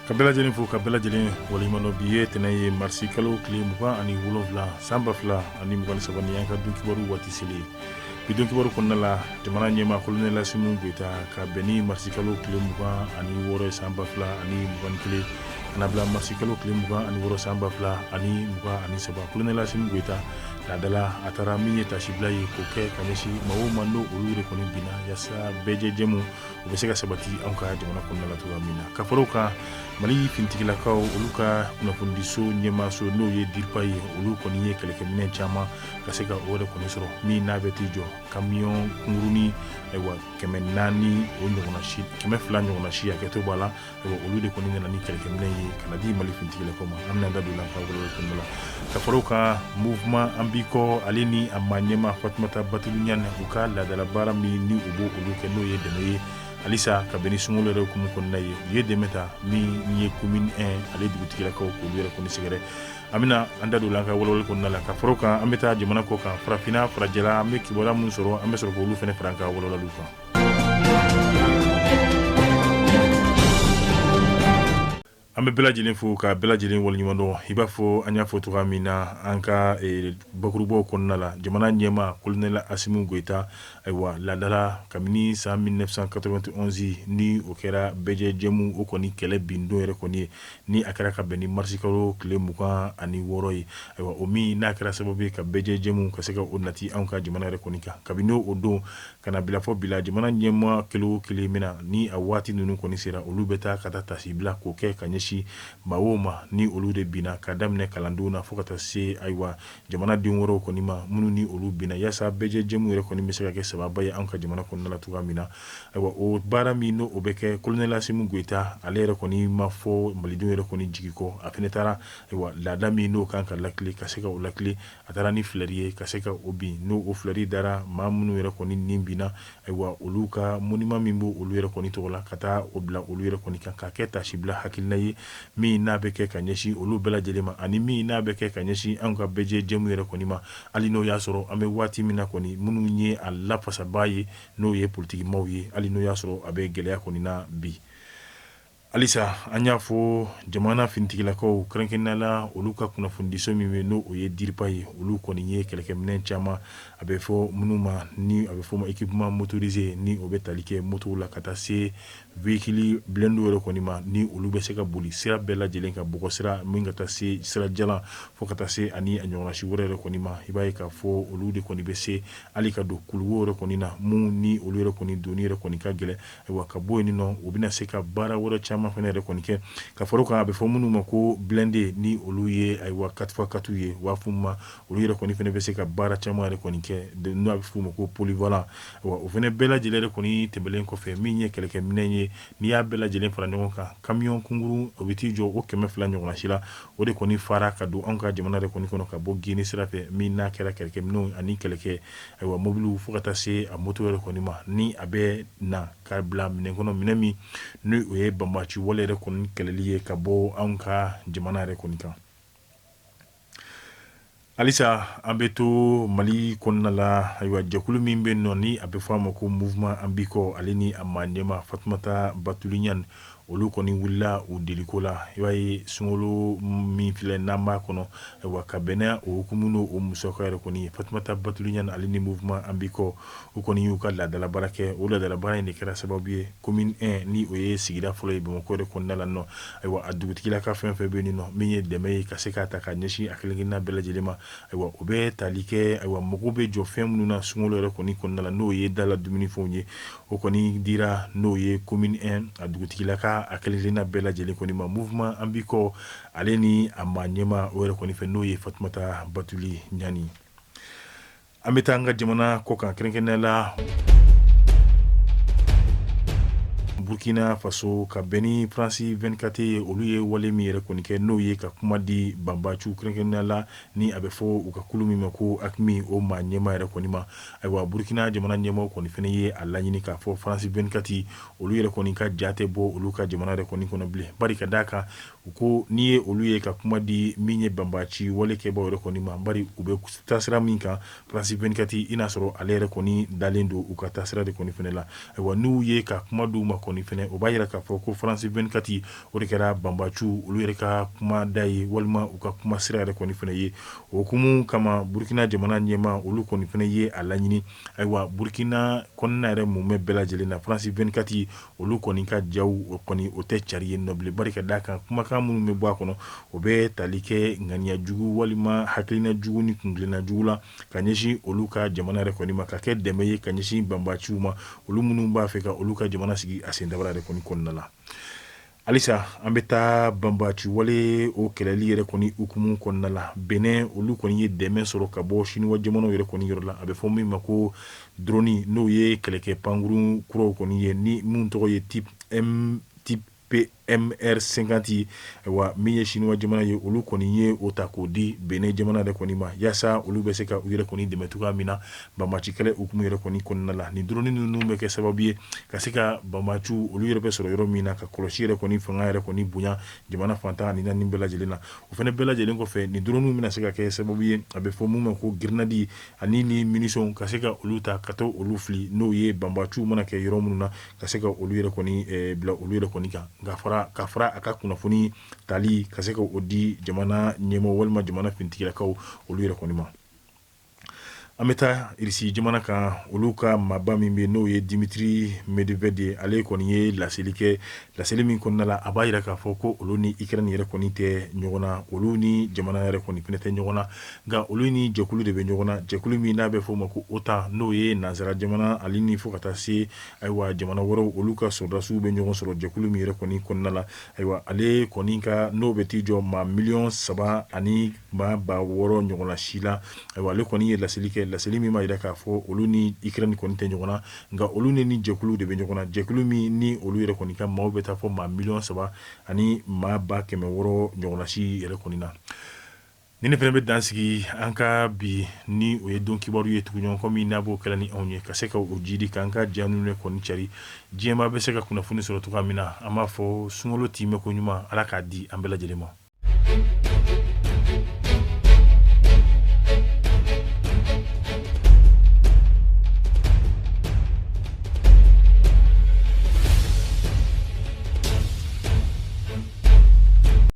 Kabela jeli fo kabela jeli walimano biye tenaye marsi kalo kile mugan ani wolonfila samba fila ani mugan sabani yanka dunkibaru wati sili bi dunkibaru kɔnɔna la jamana ɲɛma kolonɛla Asimu Goyita ka bɛn marsi kalo kile mugan ani wɔɔrɔ samba fila ani mugan kelen kana bila marsi kalo kile mugan ani wɔɔrɔ samba fila ani mugan ani saba kolonɛla Asimu Goyita laadala a taara min ye tasibila ye k'o kɛ ka ɲɛsin maa o maa n'o olu de kɔni binna yaasa bɛɛ jɛmu u bɛ se ka sabati anw ka jamana kɔnɔna la cogoya min na ka fara o kan Mali fintigilakaw olu ka kunnafonidiso ɲɛmaaso n'o ye DIRPA ye olu kɔni ye kɛlɛkɛminɛ caman ka se ka o de kɔni sɔrɔ min n'a bɛ t'i jɔ kamiyon kungurunin ayiwa 400 o ɲɔgɔnna si 200 ɲɔgɔnna si hakɛto b'a la ayiwa olu de kɔni nana ni kɛlɛkɛminɛ ye ka na di Mali fintigilakaw ma an bɛna da don la ka wɛrɛ kɔnɔna la ka fara o kan mouvement Ambiko ale ni a maa ɲɛma Fatumata Batulu Ɲane u ka laadala baara min ni u b'o olu kɛ n'o ye dɛmɛ ye halisa ka bɛn ni sunkalo yɛrɛ hukumu kɔnɔna ye u ye dɛmɛ ta min ye commune 1 ale dugutigilakaw k'olu yɛrɛ kɔni sɛgɛrɛ an bɛna an da don la an ka walawali kɔnɔna la ka fara o kan an bɛ taa jamana kɔ kan farafinna farajɛla an bɛ kibaruya min sɔrɔ an bɛ sɔrɔ k'olu fana fara an ka walawaliw kan. An bɛ bɛɛ lajɛlen fo ka bɛɛ lajɛlen waleɲuman dɔn i b'a fɔ an y'a fɔ cogoya min na an ka bakurubaw kɔnɔna la jamana ɲɛma kolonɛla Asimu Goyita ayiwa laadala kabini san 1991 ni o kɛra bɛɛ jɛmu o kɔni kɛlɛ bin don yɛrɛ kɔni ye ni a kɛra ka bɛn ni marisi kalo tile 26 ye ayiwa o min n'a kɛra sababu ye ka bɛɛ jɛmu ka se ka o nati anw ka jamana yɛrɛ kɔni kan kabini o don ka na bila fɔ bila jamana ɲɛma kelen o kelen min na ni a waati ninnu kɔni sera olu bɛ taa ka taa tasibila k'o kɛ ka ɲɛsin maa o ma ni olu de binna ka daminɛ kalandenw na fo ka taa se ayiwa jamanaden wɛrɛw kɔni ma minnu ni olu binna yaasa bɛɛ jɛmu yɛrɛ kɔni bɛ se ka kɛ sababa ye anw ka jamana kɔnɔna la cogoya min na ayiwa o baara min n'o bɛ kɛ kolonɛla Asimu Goyita ale yɛrɛ kɔni ma fɔ malidenw yɛrɛ kɔni jigi kɔ a fɛnɛ taara ayiwa laada min n'o kan ka lakile ka se ka o lakile a taara ni filɛri ye ka se ka o bin n'o o filɛri dara maa minnu yɛrɛ kɔni nin binna ayiwa olu ka monument min b'o olu yɛrɛ kɔni tɔgɔ la ka taa o bila olu yɛrɛ kɔni kan ka kɛ tasibila hakilina ye min n'a bɛ kɛ ka ɲɛsin olu bɛɛ lajɛlen ma ani min n'a bɛ kɛ ka ɲɛsin anw ka bɛɛ jɛmu yɛrɛ kɔni ma hali n'o y'a sɔrɔ an bɛ waati min na kɔni minnu ye a lafasaba ye n'o ye politikimaw ye hali n'o y'a sɔrɔ a bɛ gɛlɛya kɔni na bi halisa an y'a fɔ jamana fintigilakaw kɛrɛnkɛrɛnnenya la olu ka kunnafonidiso min bɛ n'o ye DIRPA ye olu kɔni ye kɛlɛkɛminɛ caman a bɛ fɔ minnu ma ni a bɛ fɔ ma équipement motorisé ni o bɛ tali kɛ motow la ka taa se véhicule blindé yɛrɛ kɔni ma ni olu bɛ se ka boli sira bɛɛ lajɛlen ka bɔgɔ sira min ka taa se sira jalan fo ka taa se ani a ɲɔgɔnna si wɛrɛ yɛrɛ kɔni ma i b'a ye k'a fɔ olu de kɔni bɛ se hali ka don kuluwo yɛrɛ kɔni na mun ni olu yɛrɛ kɔni donni yɛrɛ kɔni ka gɛlɛn ayiwa ka bɔ yen nɔ u bɛna se ka baara wɛrɛ caman fana yɛrɛ kɔni kɛ ka fara o kan a bɛ fɔ minnu ma ko blindé ni olu ye ayiwa 4x4 ye u b'a fɔ ma olu yɛrɛ kɔni fana bɛ se ka baara caman yɛrɛ kɔni kɛ n'o a bɛ fɔ ma ko polyvalent ayiwa o fana bɛɛ lajɛlen yɛrɛ kɔni tɛmɛlen kɔfɛ min ye kɛlɛkɛminɛ ye n'i y'a bɛɛ lajɛlen fara ɲɔgɔn kan kamiyon kunkurun o bɛ t'i jɔ o 200 ɲɔgɔnna si la o de kɔni fara ka don anw ka jamana yɛrɛ kɔni kɔnɔ ka bɔ Guinée sira fɛ min n'a kɛra kɛlɛkɛminɛw ani kɛlɛkɛ ayiwa mobiliw fo ka taa se a moto yɛrɛ kɔni ma ni a bɛ na ka bila minɛn kɔnɔ minɛn min ni o ye banbaci wale yɛrɛ kɔni kɛlɛli ye ka bɔ anw ka jamana yɛrɛ kɔni kan halisa an bɛ to Mali kɔnɔna la ayiwa jɛkulu min bɛ nɔ ni a bɛ fɔ a ma ko mouvement Ambiko ale ni a maa ɲɛma Fatumata Batulu Ɲane olu kɔni wulila o deliko la i b'a ye sunkalo min filɛ n'an b'a kɔnɔ ayiwa ka bɛnna o hukumu n'o o musaka yɛrɛ kɔni ye Fatumata Batulu Ɲane ale ni mouvement Ambiko o kɔni y'u ka laadala baara kɛ o laadala baara in de kɛra sababu ye commune 1 ni o ye sigida fɔlɔ ye Bamakɔ yɛrɛ kɔnɔna la nɔ ayiwa a dugutigilaka fɛn fɛn bɛ yen nɔ min ye dɛmɛ ye ka se k'a ta ka ɲɛsin a kelenkelenna bɛɛ lajɛlen ma ayiwa o bɛ tali kɛ ayiwa mago bɛ jɔ fɛn minnu na sunkalo yɛrɛ kɔni kɔnɔna la n'o ye dala dumunifɛnw ye o kɔni dira n'o ye commune 1 a dugutigilaka a kelenkelenna bɛɛ lajɛlen kɔni ma mouvement Ambiko ale ni a maa ɲɛma o yɛrɛ kɔni fɛ n'o ye Fatumata Batulu Ɲane an bɛ taa an ka jamana kɔ kan kɛrɛnkɛrɛnnenya la Burkina Faso ka bɛn ni France 24 ye olu ye wale min yɛrɛ kɔni kɛ n'o ye ka kuma di banbaciw kɛrɛnkɛrɛnnenya la ni a bɛ fɔ u ka kulu min ma ko AQMI o maa ɲɛma yɛrɛ kɔni ma ayiwa Burkina jamana ɲɛmaw kɔni fana ye a laɲini k'a fɔ France 24 olu yɛrɛ kɔni ka ja tɛ bɔ olu ka jamana yɛrɛ kɔni kɔnɔ bilen bari ka d'a kan ko n'i ye olu ye ka kuma di min ye banbaci wale kɛbaaw yɛrɛ kɔni ma bari u bɛ taasira min kan France 24 i n'a sɔrɔ ale yɛrɛ kɔni dalen don u ka taasira de kɔni fɛnɛ la ayiwa n'u ye ka kuma d'u ma kɔni fɛnɛ o b'a yira k'a fɔ ko France 24 o de kɛra banbaciw olu yɛrɛ ka kuma da ye walima u ka kuma sira yɛrɛ kɔni fɛnɛ ye o hukumu kama Burkina jamana ɲɛma olu kɔni fɛnɛ ye a laɲini ayiwa Burkina kɔnɔna yɛrɛ mumɛ bɛɛ lajɛlen na France 24 olu kɔni ka jaw o kɔni o tɛ cari ye nɔ bilen bari ka d'a kan kumakan minnu bɛ bɔ a kɔnɔ o bɛ tali kɛ ŋaniya jugu walima hakilina jugu ni kungilenna jugu la ka ɲɛsin olu ka jamana yɛrɛ kɔni ma ka kɛ dɛmɛ ye ka ɲɛsin banbaciw ma olu minnu b'a fɛ ka olu ka jamana sigi a sen dabara yɛrɛ kɔni kɔnɔna la halisa an bɛ taa banbaci wale o kɛlɛli yɛrɛ kɔni hukumu kɔnɔna la Benin olu kɔni ye dɛmɛ sɔrɔ ka bɔ Chinois jamanaw yɛrɛ kɔni yɔrɔ la a bɛ fɔ min ma ko drone n'o ye kɛlɛkɛ pankuru kuraw kɔni ye ni mun tɔgɔ ye type PMR 50 wa min ye Chinois jamana ye olu kɔni ye o ta k'o di Benin jamana yɛrɛ kɔni ma yaasa olu bɛ se ka u yɛrɛ kɔni dɛmɛ cogoya min na banbaci kɛlɛ hukumu yɛrɛ kɔni kɔnɔna la ni drone ninnu bɛ kɛ sababu ye ka se ka banbaciw olu yɛrɛ bɛ sɔrɔ yɔrɔ min na ka kɔlɔsi yɛrɛ kɔni fanga yɛrɛ kɔni bonya jamana fantan ani naani bɛɛ lajɛlen na o fana bɛɛ lajɛlen kɔfɛ ni drone bɛna se ka kɛ sababu ye a bɛ fɔ mun ma ko grenade ani ni munition ka se ka olu ta ka to olu fili n'o ye banbaciw mana kɛ yɔrɔ minnu na ka se ka olu yɛrɛ kɔni bila olu yɛrɛ kɔni kan ka fara a ka kunnafoni tali ka se ka o di jamana ɲɛmɔgɔ walima jamana fintigilakaw olu yɛrɛ kɔni ma an bɛ taa irisi jamana kan olu ka maaba min bɛ n'o ye Dimitri Medvedev ye ale kɔni ye laseli kɛ laseli min kɔnɔna la a b'a yira k'a fɔ ko olu ni Ukraine yɛrɛ kɔni tɛ ɲɔgɔn na olu ni jamana yɛrɛ kɔni fɛnɛ tɛ ɲɔgɔn na nka olu ni jɛkulu de bɛ ɲɔgɔn na jɛkulu min n'a bɛ fɔ o ma ko OTAN n'o ye nanzara jamana ale ni fo ka taa se ayiwa jamana wɛrɛw olu ka sɔrdasiw bɛ ɲɔgɔn sɔrɔ jɛkulu min yɛrɛ kɔni kɔnɔna la ayiwa ale kɔni ka n'o bɛ t'i jɔ maa 3 ani maa 600 ɲɔgɔn na si la ayiwa ale kɔni ye laseli kɛ laseli min b'a yira k'a fɔ olu ni Ukraine kɔni tɛ ɲɔgɔn na nka olu ni jɛkulu de bɛ ɲɔgɔn na jɛkulu min ni olu yɛrɛ kɔni ka maaw bɛ taa fɔ maa 3 ani maa 600 ɲɔgɔn na si yɛrɛ kɔni na ni ne fana bɛ dan sigi an ka bi ni o ye don kibaru ye tugunɲɔgɔn kɔ min n'a b'o kɛla ni anw ye ka se ka o jidi k'an ka diya ninnu kɔni cari diɲɛma bɛ se ka kunnafoni sɔrɔ cogoya min na an b'a fɔ sunkalo timɛ ko ɲuman ala k'a di an bɛɛ lajɛlen ma